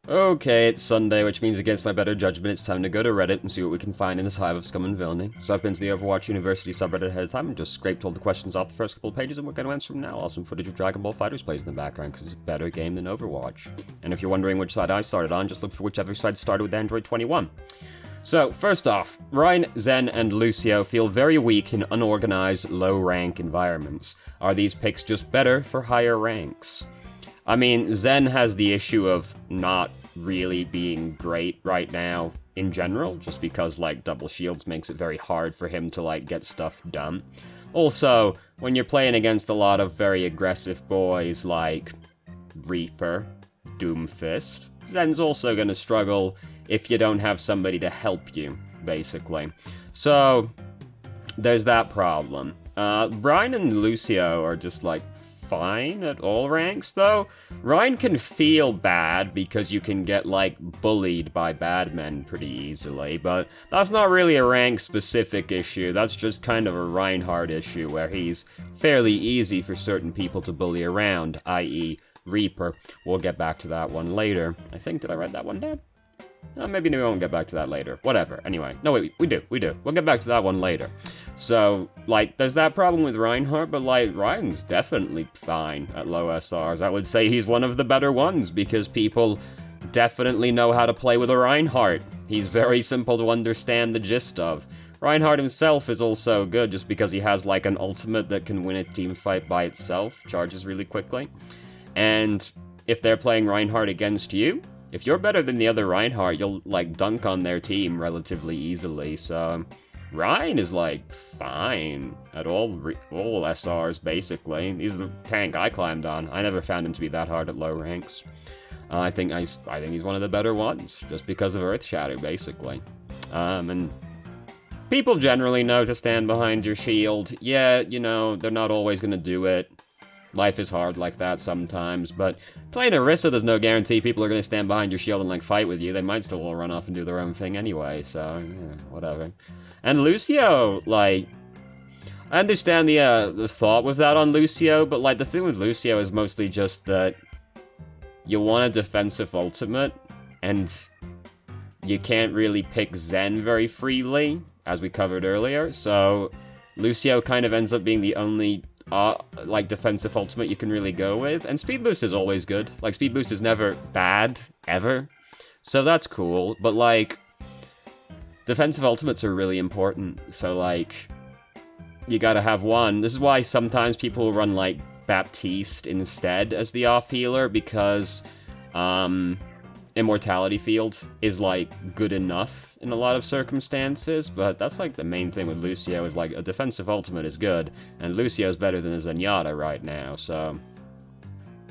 Okay, it's Sunday, which means against my better judgment, it's time to go to Reddit and see what we can find in this hive of scum and villainy. So I've been to the Overwatch University subreddit ahead of time and just scraped all the questions off the first couple of pages, and we're going to answer them now. Awesome footage of Dragon Ball FighterZ plays in the background, because it's a better game than Overwatch. And if you're wondering which side I started on, just look for whichever side started with Android 21. So, first off, Ryan, Zen, and Lucio feel very weak in unorganized, low-rank environments. Are these picks just better for higher ranks? I mean, Zen has the issue of not really being great right now in general, just because, like, double shields makes it very hard for him to, like, get stuff done. Also, when you're playing against a lot of very aggressive boys like Reaper, Doomfist, Zen's also gonna struggle if you don't have somebody to help you, basically. So, there's that problem. Ryan and Lucio are just, like, fine at all ranks, though. Ryan can feel bad because you can get, like, bullied by bad men pretty easily, but that's not really a rank-specific issue. That's just kind of a Reinhardt issue, where he's fairly easy for certain people to bully around, i.e. Reaper. We'll get back to that one later. I think, did I write that one down? Maybe we won't get back to that later. Whatever. Anyway. No, wait, we do. We'll get back to that one later. So, like, there's that problem with Reinhardt, but, like, Ryan's definitely fine at low SRs. I would say he's one of the better ones, because people definitely know how to play with a Reinhardt. He's very simple to understand the gist of. Reinhardt himself is also good, just because he has, like, an ultimate that can win a team fight by itself, charges really quickly. And if they're playing Reinhardt against you, if you're better than the other Reinhardt, you'll, like, dunk on their team relatively easily, so Ryan is, like, fine at all SRs, basically. He's the tank I climbed on. I never found him to be that hard at low ranks. I think he's one of the better ones, just because of Earth Shatter, basically. And people generally know to stand behind your shield. Yeah, you know, they're not always gonna do it. Life is hard like that sometimes, but playing Orisa, there's no guarantee people are going to stand behind your shield and, like, fight with you. They might still all run off and do their own thing anyway, so, yeah, whatever. And Lucio, like, I understand the thought with that on Lucio, but, like, the thing with Lucio is mostly just that you want a defensive ultimate, and you can't really pick Zen very freely, as we covered earlier, so Lucio kind of ends up being the only like, defensive ultimate you can really go with. And Speed Boost is always good. Like, Speed Boost is never bad, ever. So that's cool. But, like, defensive ultimates are really important. So, like, you gotta have one. This is why sometimes people run, like, Baptiste instead as the off-healer, because, Immortality Field is, like, good enough in a lot of circumstances, but that's, like, the main thing with Lucio is, like, a defensive ultimate is good, and Lucio's better than a Zenyatta right now, so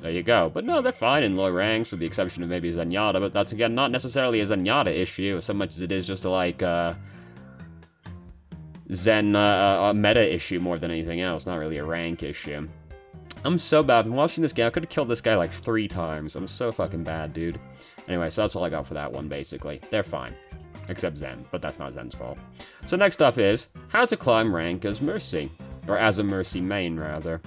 there you go. But no, they're fine in low ranks, with the exception of maybe Zenyatta, but that's, again, not necessarily a Zenyatta issue, so much as it is just, like, Zen, a meta issue more than anything else, not really a rank issue. I'm so bad. I'm watching this game. I could have killed this guy, like, 3 times. I'm so fucking bad, dude. Anyway, so that's all I got for that one, basically. They're fine. Except Zen, but that's not Zen's fault. So next up is how to climb rank as Mercy. Or as a Mercy main, rather.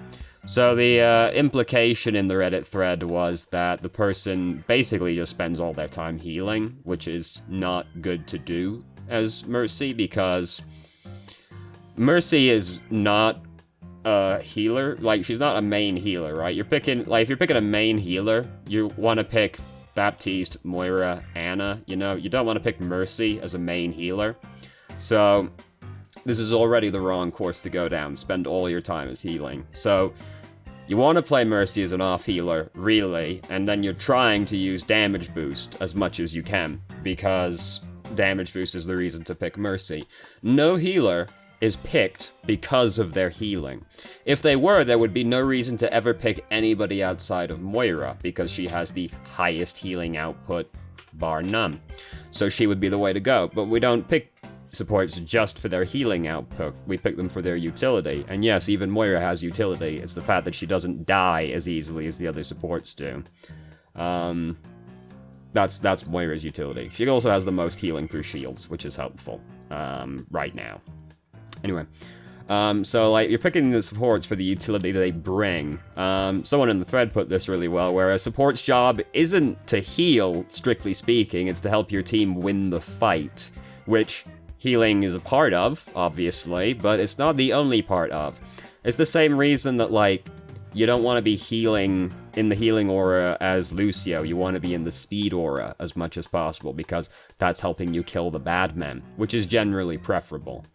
So the implication in the Reddit thread was that the person basically just spends all their time healing, which is not good to do as Mercy, because Mercy is not a healer. Like, she's not a main healer, right? You're picking, like, if you're picking a main healer, you want to pick Baptiste, Moira, Anna, you know? You don't want to pick Mercy as a main healer. So, this is already the wrong course to go down. Spend all your time as healing. So, you want to play Mercy as an off-healer, really, and then you're trying to use damage boost as much as you can, because damage boost is the reason to pick Mercy. No healer is picked because of their healing. If they were, there would be no reason to ever pick anybody outside of Moira, because she has the highest healing output, bar none. So she would be the way to go. But we don't pick supports just for their healing output. We pick them for their utility. And yes, even Moira has utility. It's the fact that she doesn't die as easily as the other supports do. That's Moira's utility. She also has the most healing through shields, which is helpful right now. Anyway, So, like, you're picking the supports for the utility they bring. Someone in the thread put this really well, where a support's job isn't to heal, strictly speaking, it's to help your team win the fight, which healing is a part of, obviously, but it's not the only part of. It's the same reason that, like, you don't want to be healing in the healing aura as Lucio, you want to be in the speed aura as much as possible, because that's helping you kill the bad men, which is generally preferable.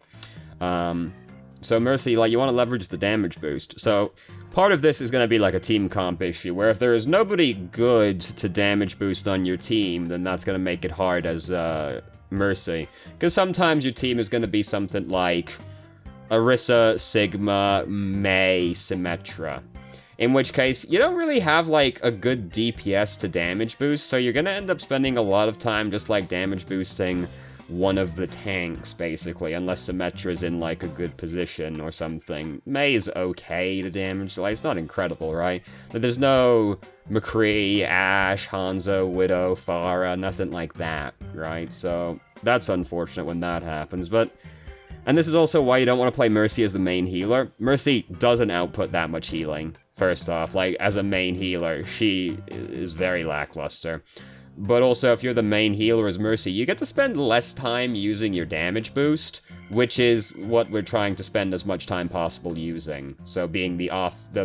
So Mercy, like, you want to leverage the damage boost. So part of this is going to be like a team comp issue, where if there is nobody good to damage boost on your team, then that's going to make it hard as Mercy. Because sometimes your team is going to be something like Orisa, Sigma, Mei, Symmetra. In which case, you don't really have, like, a good DPS to damage boost, so you're going to end up spending a lot of time just, like, damage boosting one of the tanks, basically, unless Symmetra's in, like, a good position or something. Mei is okay to damage, like, it's not incredible, right? But there's no McCree, Ashe, Hanzo, Widow, Pharah, nothing like that, right? So, that's unfortunate when that happens, but... And this is also why you don't want to play Mercy as the main healer. Mercy doesn't output that much healing, first off. Like, as a main healer, she is very lackluster. But also, if you're the main healer as Mercy, you get to spend less time using your damage boost, which is what we're trying to spend as much time possible using. So being the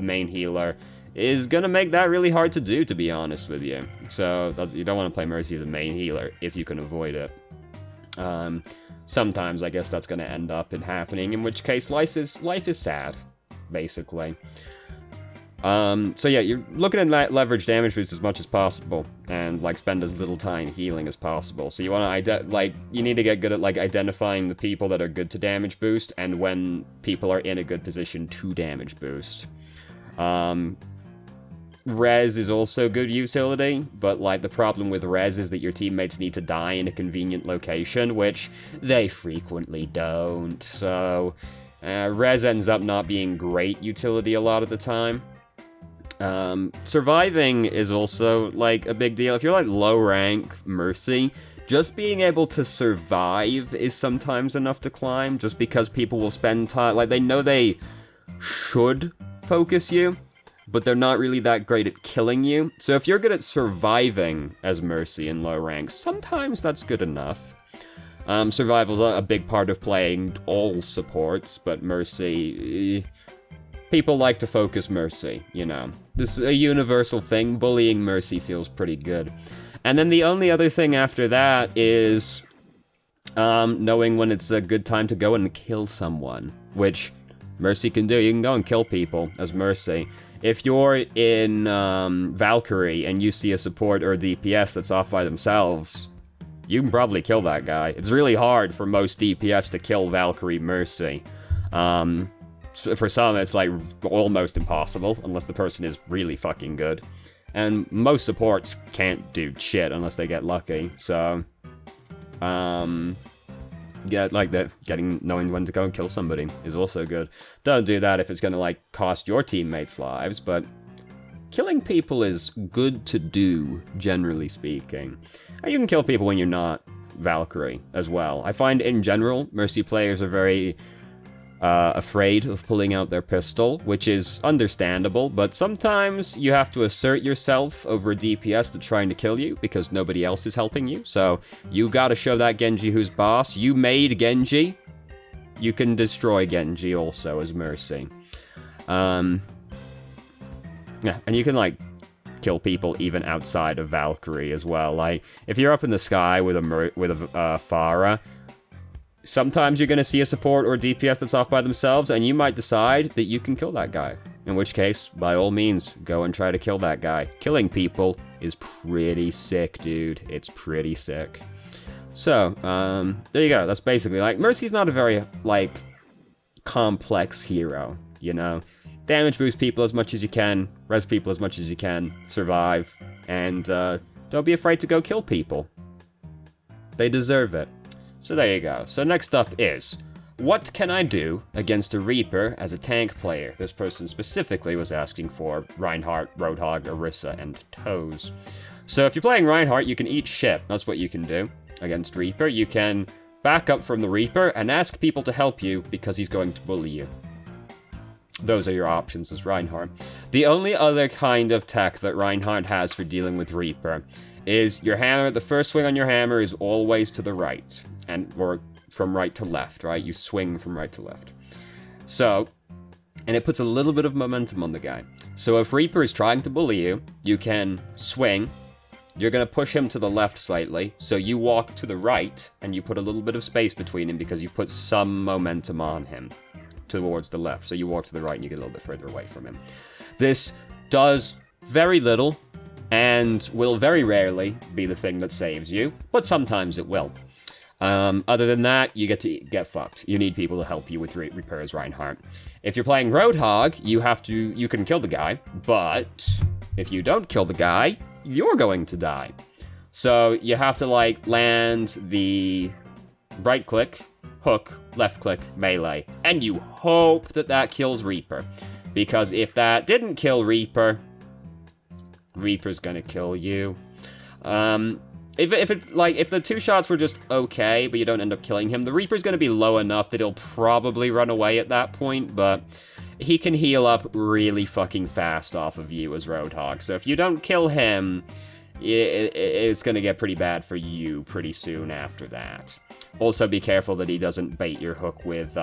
main healer is gonna make that really hard to do, to be honest with you. So you don't want to play Mercy as a main healer if you can avoid it. Sometimes I guess that's gonna end up in happening, in which case life is sad, basically. So yeah, you're looking at leverage damage boost as much as possible, and, like, spend as little time healing as possible. So you want to, you need to get good at, like, identifying the people that are good to damage boost, and when people are in a good position to damage boost. Res is also good utility, but, like, the problem with Res is that your teammates need to die in a convenient location, which they frequently don't, so... Res ends up not being great utility a lot of the time. Surviving is also, like, a big deal. If you're, like, low rank Mercy, just being able to survive is sometimes enough to climb, just because people will spend time, like, they know they should focus you, but they're not really that great at killing you. So if you're good at surviving as Mercy in low ranks, sometimes that's good enough. Survival's a big part of playing all supports, but Mercy... people like to focus Mercy, you know. This is a universal thing. Bullying Mercy feels pretty good. And then the only other thing after that is knowing when it's a good time to go and kill someone, which Mercy can do. You can go and kill people as Mercy. If you're in Valkyrie and you see a support or a DPS that's off by themselves, you can probably kill that guy. It's really hard for most DPS to kill Valkyrie Mercy. For some, it's, like, almost impossible, unless the person is really fucking good. And most supports can't do shit unless they get lucky, so... yeah, like, knowing when to go and kill somebody is also good. Don't do that if it's gonna, like, cost your teammates' lives, but... killing people is good to do, generally speaking. And you can kill people when you're not Valkyrie, as well. I find, in general, Mercy players are very... afraid of pulling out their pistol, which is understandable, but sometimes you have to assert yourself over a DPS that's trying to kill you, because nobody else is helping you, so you gotta show that Genji who's boss. You made Genji. You can destroy Genji also as Mercy. Yeah, and you can, like, kill people even outside of Valkyrie as well. Like, if you're up in the sky with a Pharah, sometimes you're going to see a support or a DPS that's off by themselves, and you might decide that you can kill that guy. In which case, by all means, go and try to kill that guy. Killing people is pretty sick, dude. It's pretty sick. So, there you go. That's basically, like, Mercy's not a very, like, complex hero, you know? Damage boost people as much as you can, res people as much as you can, survive, and, don't be afraid to go kill people. They deserve it. So there you go. So next up is, what can I do against a Reaper as a tank player? This person specifically was asking for Reinhardt, Roadhog, Orisa, and Toes. So if you're playing Reinhardt, you can eat shit. That's what you can do against Reaper. You can back up from the Reaper and ask people to help you because he's going to bully you. those are your options as Reinhardt. The only other kind of tech that Reinhardt has for dealing with Reaper is your hammer. The first swing on your hammer is always to the right, or from right to left, right? You swing from right to left. So, and it puts a little bit of momentum on the guy. So if Reaper is trying to bully you, you can swing. You're going to push him to the left slightly, so you walk to the right, and you put a little bit of space between him because you put some momentum on him towards the left. So you walk to the right and you get a little bit further away from him. This does very little and will very rarely be the thing that saves you, but sometimes it will. Other than that, you get fucked. You need people to help you with repairs, Reinhardt. If you're playing Roadhog, you can kill the guy, but if you don't kill the guy, you're going to die. So you have to like land the right click, hook, left click, melee, and you hope that that kills Reaper. Because if that didn't kill Reaper, Reaper's gonna kill you. If the 2 shots were just okay, but you don't end up killing him, the Reaper's gonna be low enough that he'll probably run away at that point, but he can heal up really fucking fast off of you as Roadhog. So if you don't kill him, it's gonna get pretty bad for you pretty soon after that. Also be careful that he doesn't bait your hook with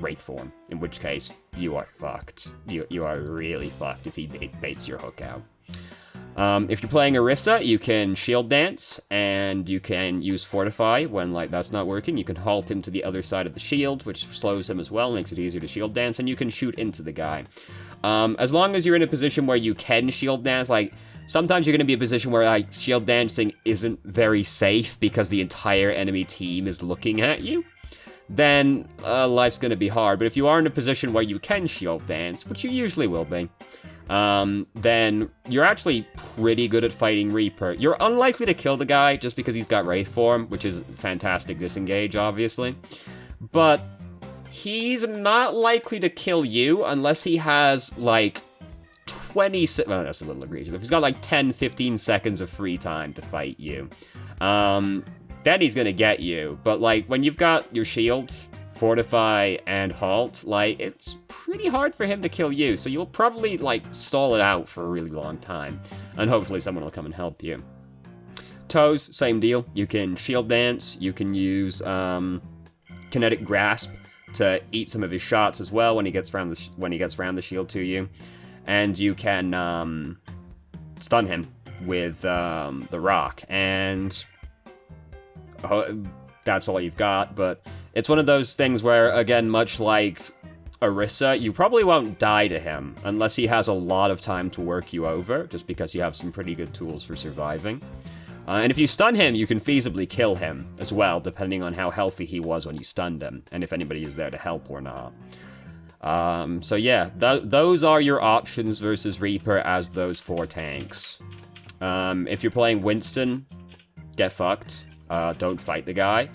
Wraith Form, in which case you are fucked. You are really fucked if he baits your hook out. If you're playing Orisa, you can Shield Dance, and you can use Fortify when that's not working. You can halt him to the other side of the shield, which slows him as well, makes it easier to Shield Dance, and you can shoot into the guy. As long as you're in a position where you can Shield Dance, sometimes you're going to be in a position where, Shield Dancing isn't very safe because the entire enemy team is looking at you, then life's going to be hard. But if you are in a position where you can Shield Dance, which you usually will be, then you're actually pretty good at fighting Reaper. You're unlikely to kill the guy just because he's got Wraith Form, which is fantastic disengage, obviously. But he's not likely to kill you unless he has, 20... Well, that's a little egregious. If he's got, 10, 15 seconds of free time to fight you, then he's gonna get you. But, when you've got your shield, Fortify, and Halt, it's pretty hard for him to kill you, so you'll probably, stall it out for a really long time, and hopefully someone will come and help you. Toes, same deal. You can Shield Dance, you can use, Kinetic Grasp to eat some of his shots as well when he gets around the shield to you, and you can, stun him with, the Rock, and that's all you've got, but it's one of those things where, again, much like Orisa, you probably won't die to him unless he has a lot of time to work you over, just because you have some pretty good tools for surviving. And if you stun him, you can feasibly kill him as well, depending on how healthy he was when you stunned him, and if anybody is there to help or not. So yeah, those are your options versus Reaper as those 4 tanks. If you're playing Winston, get fucked. Don't fight the guy.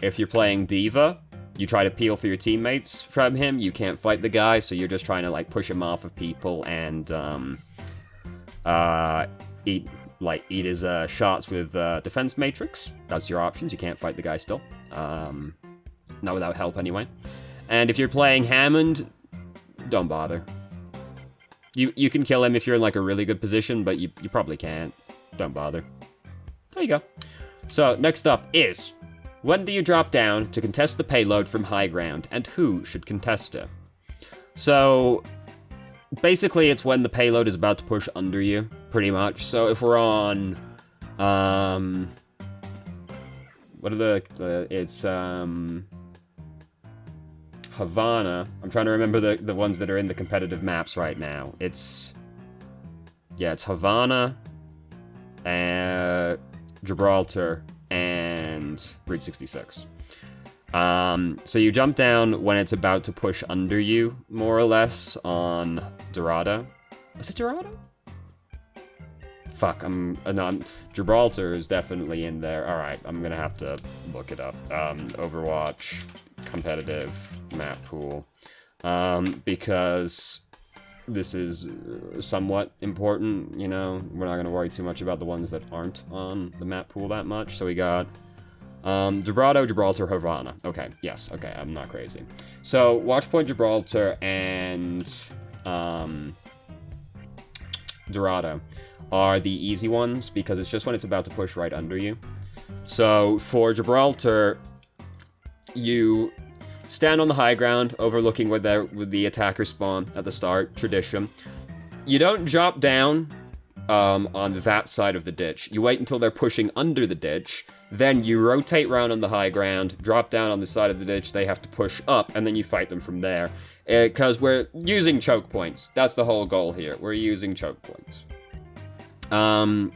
If you're playing Diva, you try to peel for your teammates from him. You can't fight the guy, so you're just trying to push him off of people and eat his shots with Defense Matrix. That's your options. You can't fight the guy still. Not without help anyway. And if you're playing Hammond, don't bother. You can kill him if you're in a really good position, but you probably can't. Don't bother. There you go. So next up is, when do you drop down to contest the payload from high ground, and who should contest it? So, basically it's when the payload is about to push under you, pretty much. So if we're on, what are it's, Havana. I'm trying to remember the ones that are in the competitive maps right now. It's Havana, Gibraltar, and Route 66. So you jump down when it's about to push under you, more or less, on Dorado. Is it Dorado? Fuck, Gibraltar is definitely in there. Alright, I'm gonna have to look it up. Overwatch competitive map pool. Because this is somewhat important, we're not gonna worry too much about the ones that aren't on the map pool that much. So we got Gibraltar, Gibraltar, Havana. Okay, yes, okay, I'm not crazy. So, Watchpoint Gibraltar and Dorado are the easy ones because it's just when it's about to push right under you. So, for Gibraltar, you stand on the high ground, overlooking where the attackers spawn at the start, tradition. You don't drop down on that side of the ditch. You wait until they're pushing under the ditch, then you rotate around on the high ground, drop down on the side of the ditch, they have to push up, and then you fight them from there. Because we're using choke points. That's the whole goal here. We're using choke points. You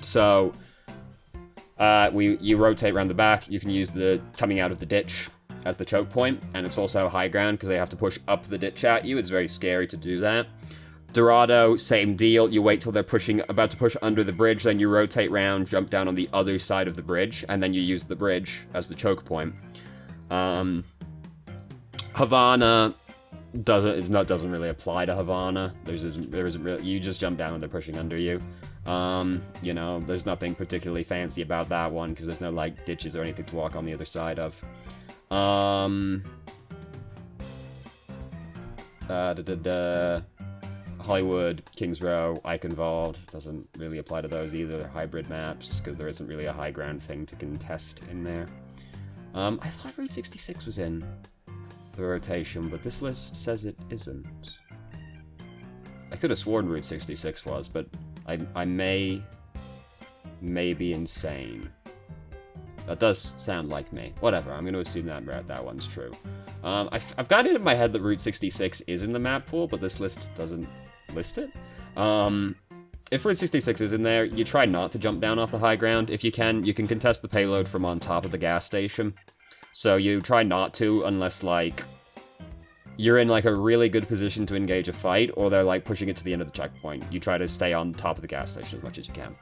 rotate around the back, you can use the coming out of the ditch as the choke point, and it's also high ground because they have to push up the ditch at you. It's very scary to do that. Dorado, same deal. You wait till they're about to push under the bridge, then you rotate round, jump down on the other side of the bridge, and then you use the bridge as the choke point. Havana doesn't really apply to Havana. There isn't really, you just jump down when they're pushing under you. You know, there's nothing particularly fancy about that one because there's no like ditches or anything to walk on the other side of. Hollywood, Kings Row, Icon Vault doesn't really apply to those either. They're hybrid maps because there isn't really a high ground thing to contest in there. I thought Route 66 was in the rotation, but this list says it isn't. I could have sworn Route 66 was, but I may be insane. That does sound like me. Whatever, I'm going to assume that one's true. I've got it in my head that Route 66 is in the map pool, but this list doesn't list it. If Route 66 is in there, you try not to jump down off the high ground. If you can contest the payload from on top of the gas station. So you try not to unless, like, you're in, like, a really good position to engage a fight, or they're, like, pushing it to the end of the checkpoint. You try to stay on top of the gas station as much as you can.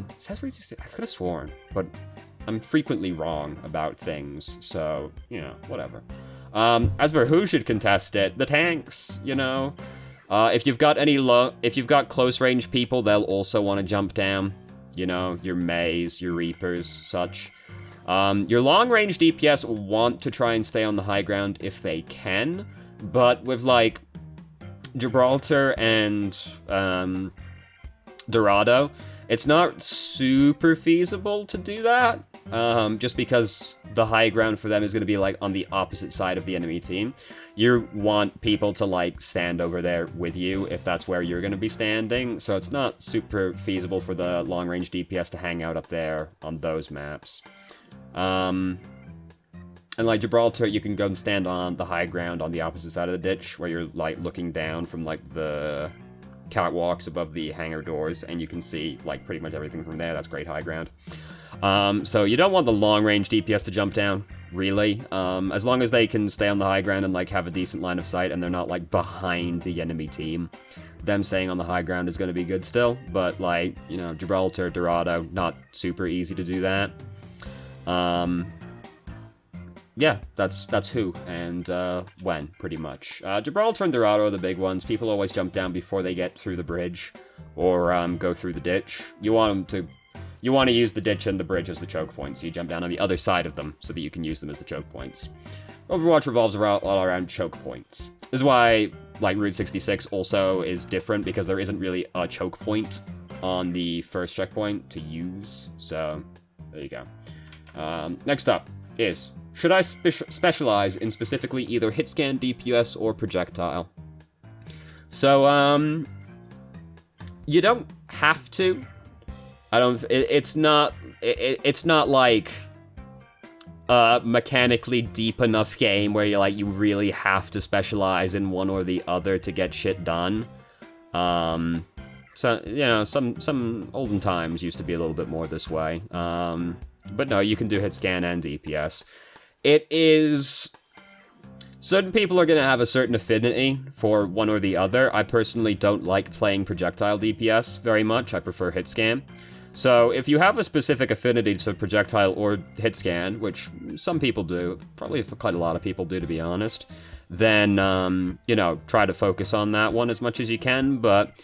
It says Route 66, I could have sworn, but I'm frequently wrong about things, so, you know, whatever. As for who should contest it, the tanks, you know. If you've got close range people, they'll also want to jump down. You know, your Mays, your Reapers, such. Your long range DPS want to try and stay on the high ground if they can, but with, like, Gibraltar and Dorado, it's not super feasible to do that. Just because the high ground for them is going to be, like, on the opposite side of the enemy team. You want people to, like, stand over there with you if that's where you're going to be standing, so it's not super feasible for the long-range DPS to hang out up there on those maps. And, like, Gibraltar, you can go and stand on the high ground on the opposite side of the ditch, where you're, like, looking down from, like, the catwalks above the hangar doors, and you can see, like, pretty much everything from there. That's great high ground. So you don't want the long-range DPS to jump down, really. As long as they can stay on the high ground and, like, have a decent line of sight and they're not, like, behind the enemy team. Them staying on the high ground is going to be good still, but, like, you know, Gibraltar, Dorado, not super easy to do that. Yeah, that's who and when, pretty much. Gibraltar and Dorado are the big ones. People always jump down before they get through the bridge or go through the ditch. You want to use the ditch and the bridge as the choke points, so you jump down on the other side of them so that you can use them as the choke points. Overwatch revolves all around choke points. This is why, like, Route 66 also is different, because there isn't really a choke point on the first checkpoint to use, so there you go. Next up is, should I specialize in specifically either hit scan, DPS, or projectile? So, you don't have to. It's not like a mechanically deep enough game where you really have to specialize in one or the other to get shit done. So, you know, some olden times used to be a little bit more this way. But no, you can do hit scan and DPS. It is... Certain people are going to have a certain affinity for one or the other. I personally don't like playing projectile DPS very much. I prefer hit scan. So if you have a specific affinity to projectile or hit scan, which some people do, probably quite a lot of people do, to be honest, then, you know, try to focus on that one as much as you can. But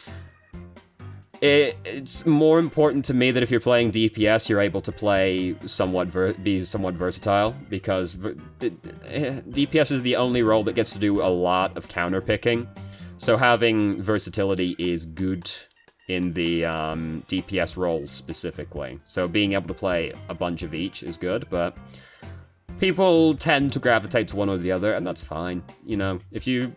It's more important to me that if you're playing DPS, you're able to play be somewhat versatile, because DPS is the only role that gets to do a lot of counter picking. So having versatility is good in the DPS role specifically. So being able to play a bunch of each is good, but people tend to gravitate to one or the other, and that's fine. You know, if you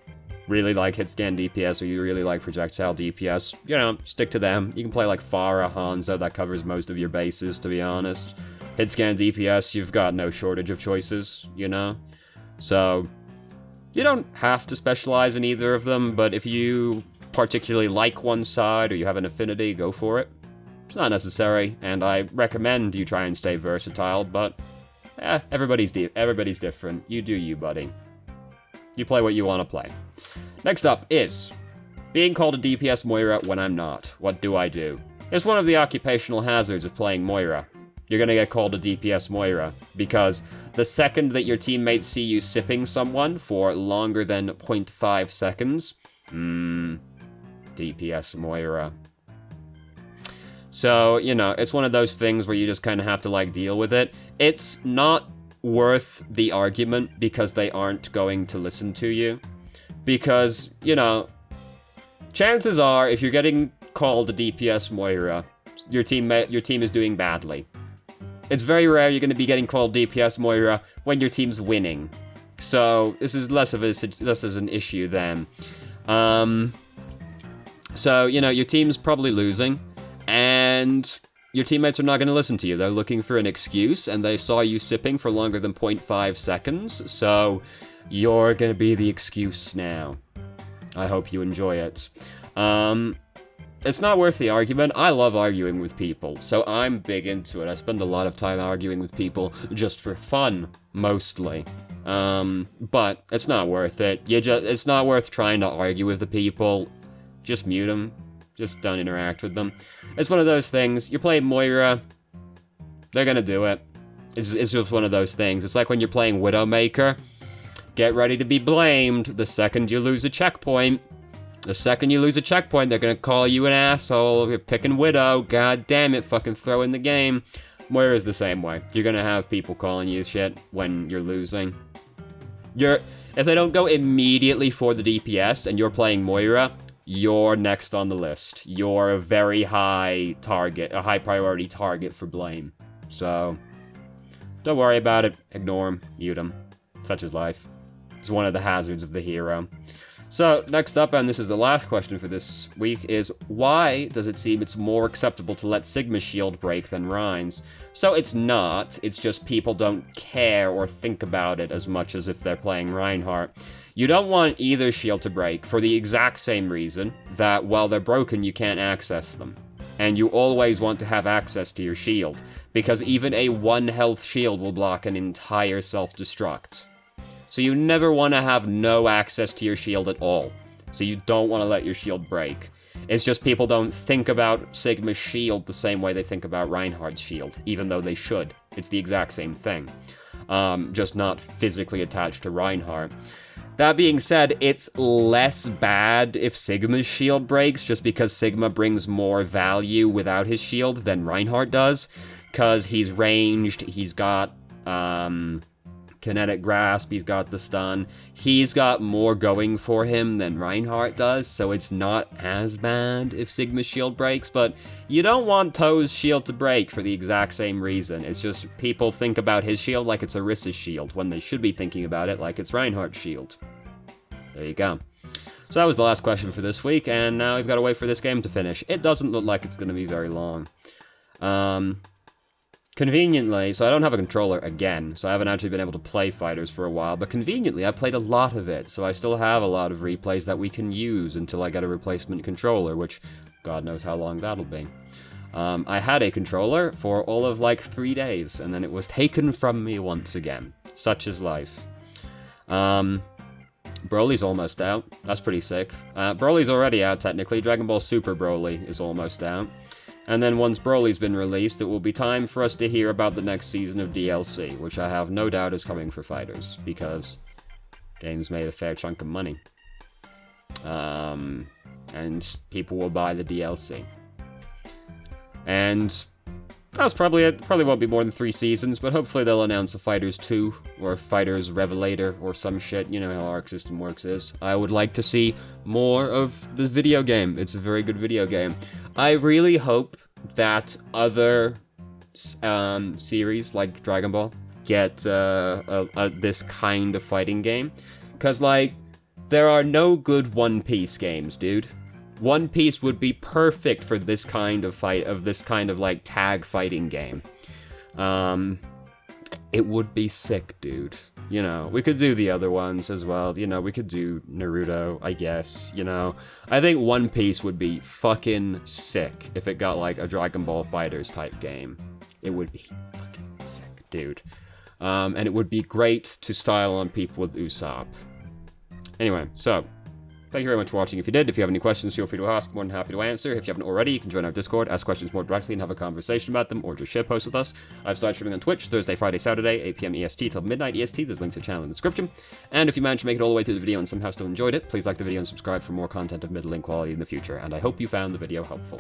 really like hit-scan DPS or you really like projectile DPS, you know, stick to them. You can play like Pharah, Hanzo, that covers most of your bases, to be honest. Hit-scan DPS, you've got no shortage of choices, you know? So, you don't have to specialize in either of them, but if you particularly like one side or you have an affinity, go for it. It's not necessary, and I recommend you try and stay versatile, but everybody's different. You do you, buddy. You play what you want to play. Next up is being called a DPS Moira when I'm not. What do I do? It's one of the occupational hazards of playing Moira. You're gonna get called a DPS Moira, because the second that your teammates see you sipping someone for longer than 0.5 seconds, DPS Moira. So, you know, it's one of those things where you just kind of have to, like, deal with it. It's not worth the argument because they aren't going to listen to you. Because, you know, chances are, if you're getting called a DPS Moira, your team is doing badly. It's very rare you're going to be getting called DPS Moira when your team's winning. So, this is less of an issue then. So, you know, your team's probably losing, and your teammates are not going to listen to you. They're looking for an excuse, and they saw you sipping for longer than 0.5 seconds, so you're going to be the excuse now. I hope you enjoy it. It's not worth the argument. I love arguing with people, so I'm big into it. I spend a lot of time arguing with people just for fun, mostly. But it's not worth it. It's not worth trying to argue with the people. Just mute them. Just don't interact with them. It's one of those things. You're playing Moira. They're gonna do it. It's just one of those things. It's like when you're playing Widowmaker. Get ready to be blamed the second you lose a checkpoint. The second you lose a checkpoint, they're gonna call you an asshole. You're picking Widow. God damn it, fucking throw in the game. Moira's the same way. You're gonna have people calling you shit when you're losing. If they don't go immediately for the DPS and you're playing Moira, you're next on the list. You're a very high target, a high priority target for blame. So, don't worry about it. Ignore him. Mute him. Such is life. It's one of the hazards of the hero. So, next up, and this is the last question for this week, is why does it seem it's more acceptable to let Sigma's shield break than Rein's? So it's not, it's just people don't care or think about it as much as if they're playing Reinhardt. You don't want either shield to break for the exact same reason that while they're broken, you can't access them. And you always want to have access to your shield, because even a 1 health shield will block an entire self-destruct. So you never want to have no access to your shield at all. So you don't want to let your shield break. It's just people don't think about Sigma's shield the same way they think about Reinhardt's shield, even though they should. It's the exact same thing. Just not physically attached to Reinhardt. That being said, it's less bad if Sigma's shield breaks, just because Sigma brings more value without his shield than Reinhardt does, because he's ranged, he's got, kinetic grasp, he's got the stun, he's got more going for him than Reinhardt does, so it's not as bad if Sigma's shield breaks, but you don't want Toe's shield to break for the exact same reason. It's just people think about his shield like it's Orissa's shield, when they should be thinking about it like it's Reinhardt's shield. There you go. So that was the last question for this week, and now we've got to wait for this game to finish. It doesn't look like it's going to be very long. Conveniently, so I don't have a controller again, so I haven't actually been able to play Fighters for a while, but conveniently I played a lot of it, so I still have a lot of replays that we can use until I get a replacement controller, which God knows how long that'll be. I had a controller for all of like 3 days, and then it was taken from me once again. Such is life. Broly's almost out. That's pretty sick. Broly's already out, technically. Dragon Ball Super Broly is almost out. And then once Broly's been released, it will be time for us to hear about the next season of DLC, which I have no doubt is coming for Fighters, because game's made a fair chunk of money. And people will buy the DLC. And that's probably it. Probably won't be more than 3 seasons, but hopefully they'll announce a Fighters 2 or Fighters Revelator or some shit. You know how Arc System Works is. I would like to see more of the video game. It's a very good video game. I really hope that other series like Dragon Ball get this kind of fighting game. Because, like, there are no good One Piece games, dude. One Piece would be perfect for this kind of like tag fighting game. It would be sick, dude. You know, we could do the other ones as well. You know, we could do Naruto, I guess, you know. I think One Piece would be fucking sick if it got like a Dragon Ball FighterZ type game. It would be fucking sick, dude. And it would be great to style on people with Usopp. Anyway, so thank you very much for watching. If you did, if you have any questions, feel free to ask. More than happy to answer. If you haven't already, you can join our Discord, ask questions more directly, and have a conversation about them, or just shitpost with us. I've started streaming on Twitch Thursday, Friday, Saturday, 8 p.m. EST till midnight EST. There's links to the channel in the description. And if you managed to make it all the way through the video and somehow still enjoyed it, please like the video and subscribe for more content of middling quality in the future. And I hope you found the video helpful.